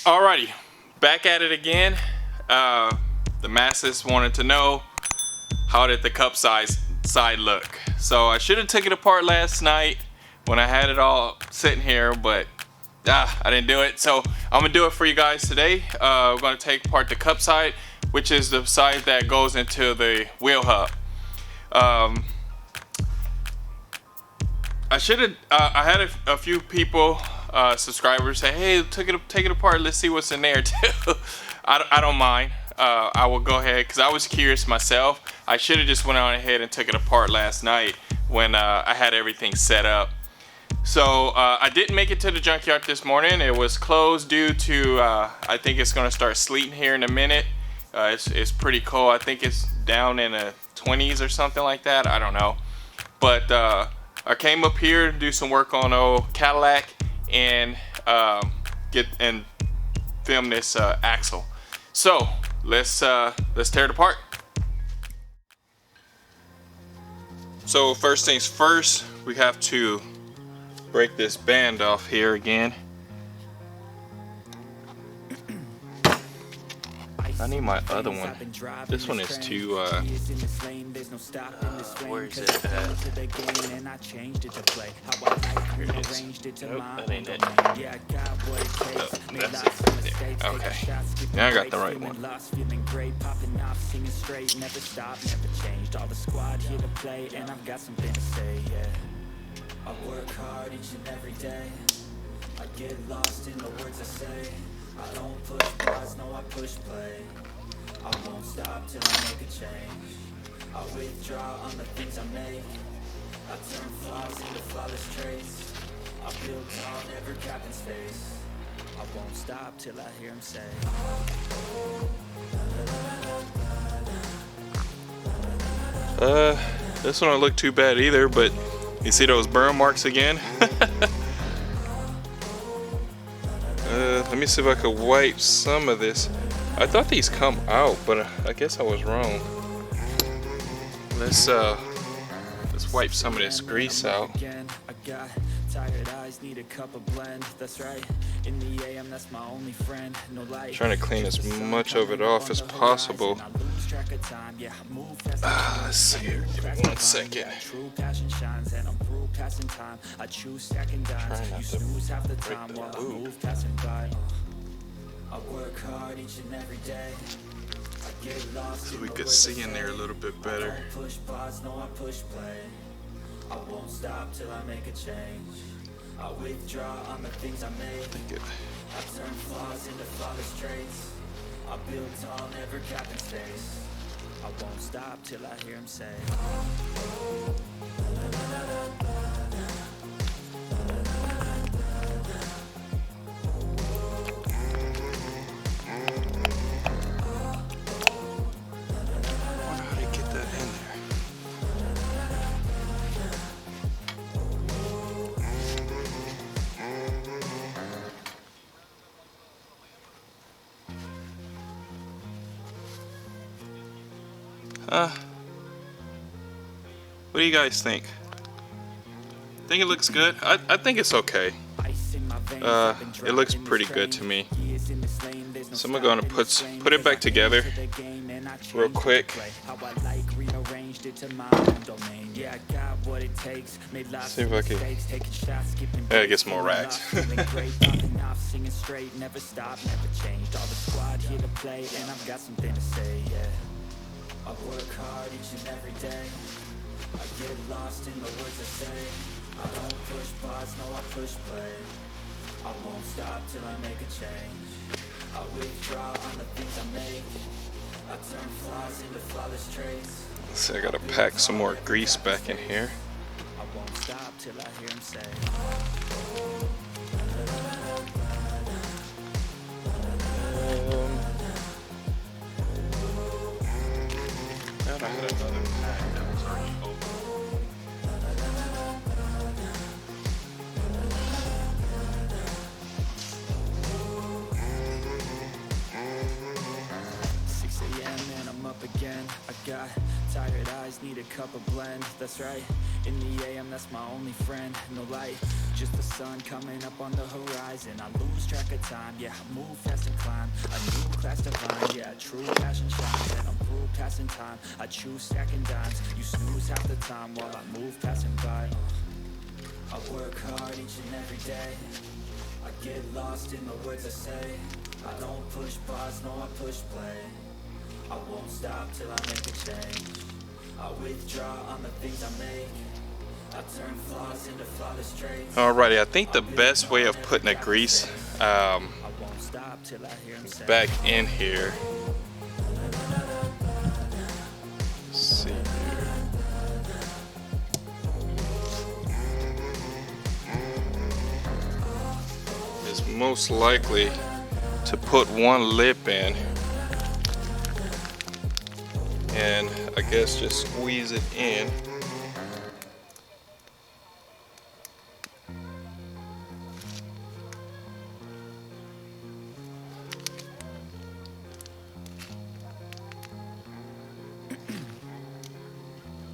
Alrighty, back at it again. The masses wanted to know, how did the cup side look? So I should have took it apart last night when I had it all sitting here, but I didn't do it. So I'm gonna do it for you guys today. We're gonna take apart the cup side, which is the side that goes into the wheel hub. I should have. I had a few people, subscribers, say, "Hey, take it apart. Let's see what's in there too." I don't mind. I will go ahead because I was curious myself. I should have just went on ahead and took it apart last night when I had everything set up. So I didn't make it to the junkyard this morning. It was closed due to I think it's gonna start sleeting here in a minute. It's pretty cold. I think it's down in the 20s or something like that. I don't know, but I came up here to do some work on old Cadillac and film this axle. So let's tear it apart. So first things first, we have to break this band off here again. I need my other one. This one is too, where is it at? Here it is. Nope, that ain't it. Oh, that's it. There. Okay. Now I got the right one. I work hard each and every day. I get lost in the words I say. I don't push pause, no I push play. I won't stop till I make a change. I withdraw on the things I make. I turn flaws into flawless traits. I build tall, never capped in space. I won't stop till I hear him say. This one don't look too bad either, but you see those burn marks again? Let me see if I could wipe some of this. I thought these come out, but I guess I was wrong. Let's wipe some of this grease out. Tired eyes need a cup of blend. That's right. In the AM, that's my only friend. No light. Trying to clean as much of it off as possible. Let's see here. Give me 1 second. True passion shines and I'm through passing time. I choose stacking dimes. You snooze half the time while I move passing by. I work hard each and every day. I get lost. So we could see in there a little bit better. I push pause, no I push play. I won't stop till I make a change. I withdraw on the things I make. I turn flaws into flawless traits. I build tall, never capped in space. I won't stop till I hear him say. What do you guys think? Think it looks good? I think it's okay. It looks pretty good to me. So I'm gonna put it back together real quick. See if I can get some more rags. I work hard each and every day. I get lost in the words I say. I don't push pause, no I push play. I won't stop till I make a change. I withdraw on the things I make. I turn flaws into flawless traits. So I gotta pack some more grease back in here. I won't stop till I hear him say. I had another pack that was already open. Again, I got tired eyes, need a cup of blend. That's right, in the AM, that's my only friend. No light, just the sun coming up on the horizon. I lose track of time, yeah, I move fast and climb a new class divine, yeah, true passion shines. And I'm through passing time, I choose stacking dimes. You snooze half the time while I move passing by. I work hard each and every day. I get lost in the words I say. I don't push pause, no, I push play. I won't stop till I make a change. I withdraw on the things I make. I turn flaws into flawless traits. Alrighty, I think the best way of putting the grease I won't stop till I hear him say. back in here. Let's see here. Is most likely to put one lip in, and I guess just squeeze it in.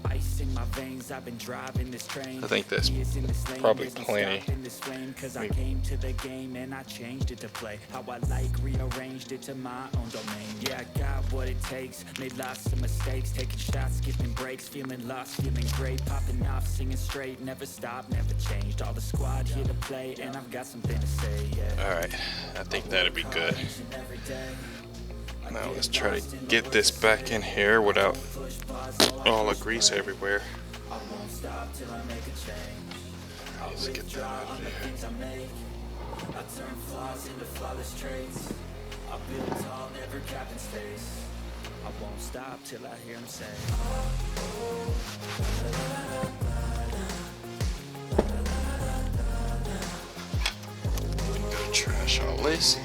Ice in my veins, I've been driving this train. I think that's Years in this lane, probably there's no plenty. stopping this flame, 'cause I came to the game and I changed it to play how I like, rearranged it to my own domain. Yeah, I got what it takes, made lots of mistakes, taking shots, skipping breaks, feeling lost, feeling great, popping off, singing straight, never stopped, never changed. All the squad here to play, and I've got something to say. Yeah. Alright, I think that'd be good. Each and every day. Now let's try to get this back in here without all the grease everywhere. I won't stop till I make a change. I Let's get that withdraw out on the there. things I make. I turn flaws into flawless traits. I build tall, never cap in space. I won't stop till I hear him say. Gotta trash all this.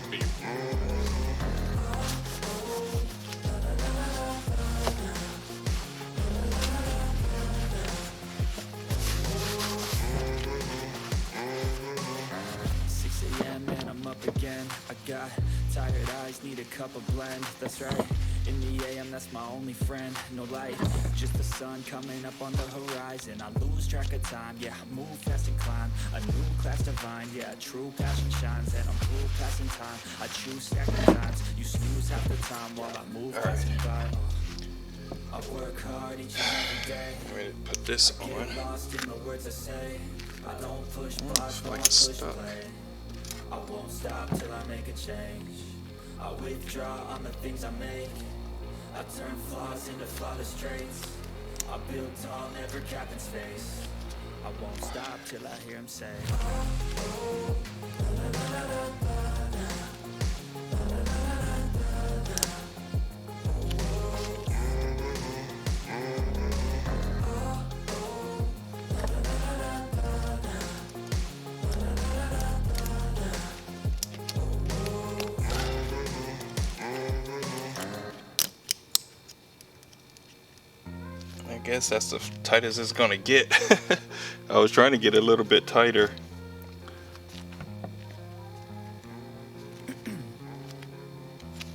6 a.m. and I'm up again. I got tired eyes, need a cup of blend. That's right. In the AM, that's my only friend. No light, just the sun coming up on the horizon. I lose track of time, yeah, I move fast and climb a new class divine, yeah, true passion shines. And I'm through passing time, I choose stacking times. You snooze half the time while I move passing by. I work hard each and every day. I'm going to put this Get on. lost in the words I say. I don't push pause, no, I like push stuck. play. I won't stop till I make a change. I withdraw on the things I make. I turn flaws into flawless traits. I build tall, never cap in space. I won't stop till I hear him say. I guess that's the tight as it's gonna get. I was trying to get a little bit tighter.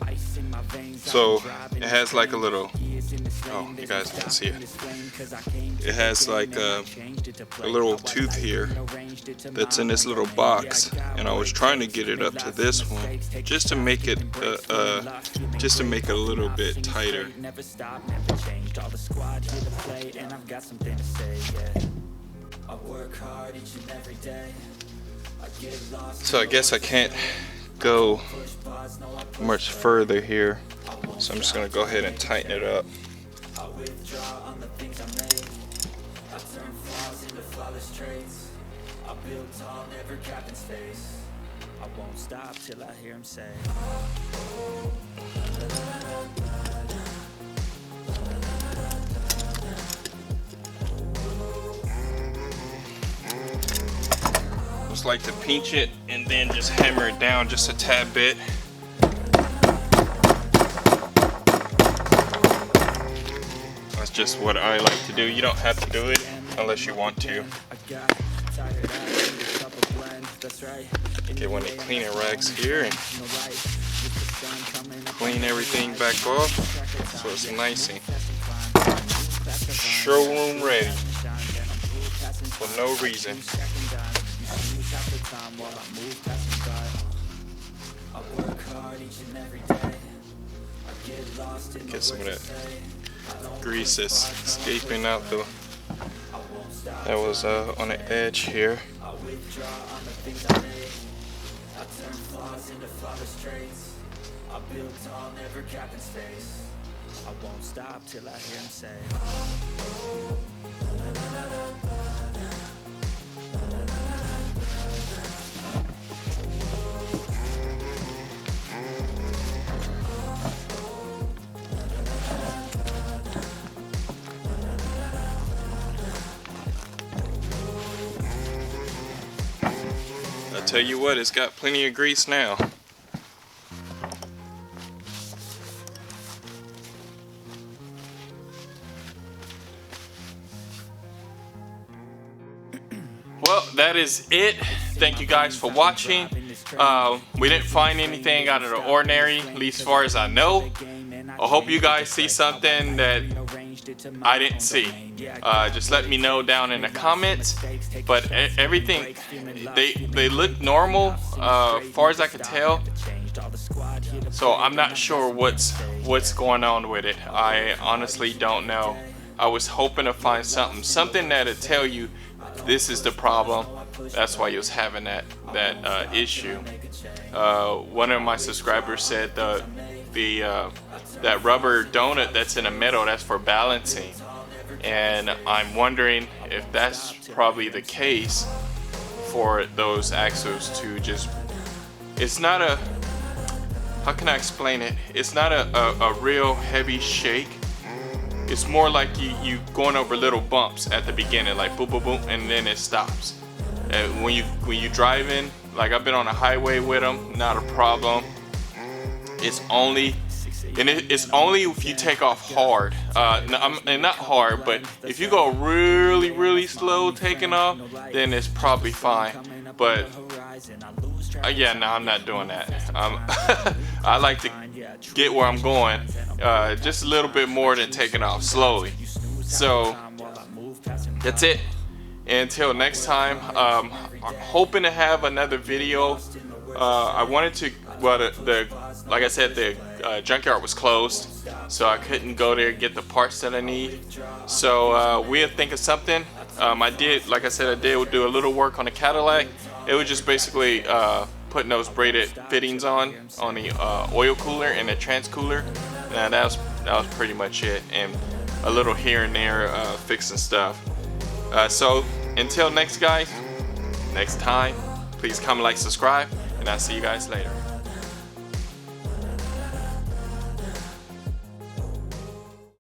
Ice in my veins, So, I've been driving it has this like a train. little- Years in this oh, lane, you there's guys no can see it. stopping this flame, 'cause I came to It has the like game and I a changed it to play little how I tooth like, here rearranged it to that's my in this own little domain. box, Yeah, I got and I what was it trying to takes, get it made up to lots this of one mistakes, taking just to shots, make it skipping breaks, feeling lost, feeling just to great, make it a popping little off, bit singing tighter. straight, never stopped, never changed. All the squad here to play, and I've got something to say. Yeah. I work hard each and every day. I get lost. So I guess I can't go much further here, so I'm just gonna go ahead and tighten it up. I withdraw on the things I make. I turn flaws into flawless traits. I build tall, never cap in space. I won't stop till I hear him say. Just like to pinch it and then just hammer it down just a tad bit. That's just what I like to do. You don't have to do it unless you want to. Get one of the cleaning rags here and clean everything back off so it's nice and showroom ready for no reason. time while I move passing by. I work hard each and every day. I get lost in the Get some of words that I say. grease that's escaping out the that was on the edge here. I withdraw on the things I made. I turn flaws into flawless traits. I build tall, never cap in space. I won't stop till I hear him say. I tell you what, it's got plenty of grease now. Well, that is it. Thank you guys for watching. We didn't find anything out of the ordinary, at least as far as I know. I hope you guys see something that I didn't see. Just let me know down in the comments. But everything, they look normal, as far as I can tell. So I'm not sure what's going on with it. I honestly don't know. I was hoping to find something that'll tell you this is the problem. That's why you was having that issue. One of my subscribers said that rubber donut that's in the middle, that's for balancing, and I'm wondering if that's probably the case for those axles to just, it's not a, how can I explain it, it's not a real heavy shake. It's more like you going over little bumps at the beginning, like boom boom boom, and then it stops. And when you driving, like I've been on a highway with them, not a problem. It's only if you take off hard, and not hard, but if you go really slow taking off, then it's probably fine. But yeah, no, I'm not doing that. I like to get where I'm going, just a little bit more than taking off slowly. So that's it. Until next time, I'm hoping to have another video. I wanted to, well, like I said, the junkyard was closed, so I couldn't go there and get the parts that I need. So we'll think of something. I did, like I said, I did do a little work on the Cadillac. It was just basically putting those braided fittings on the oil cooler and the trans cooler. Now that was pretty much it, and a little here and there fixing stuff. So until next time, please comment, like, subscribe, and I'll see you guys later.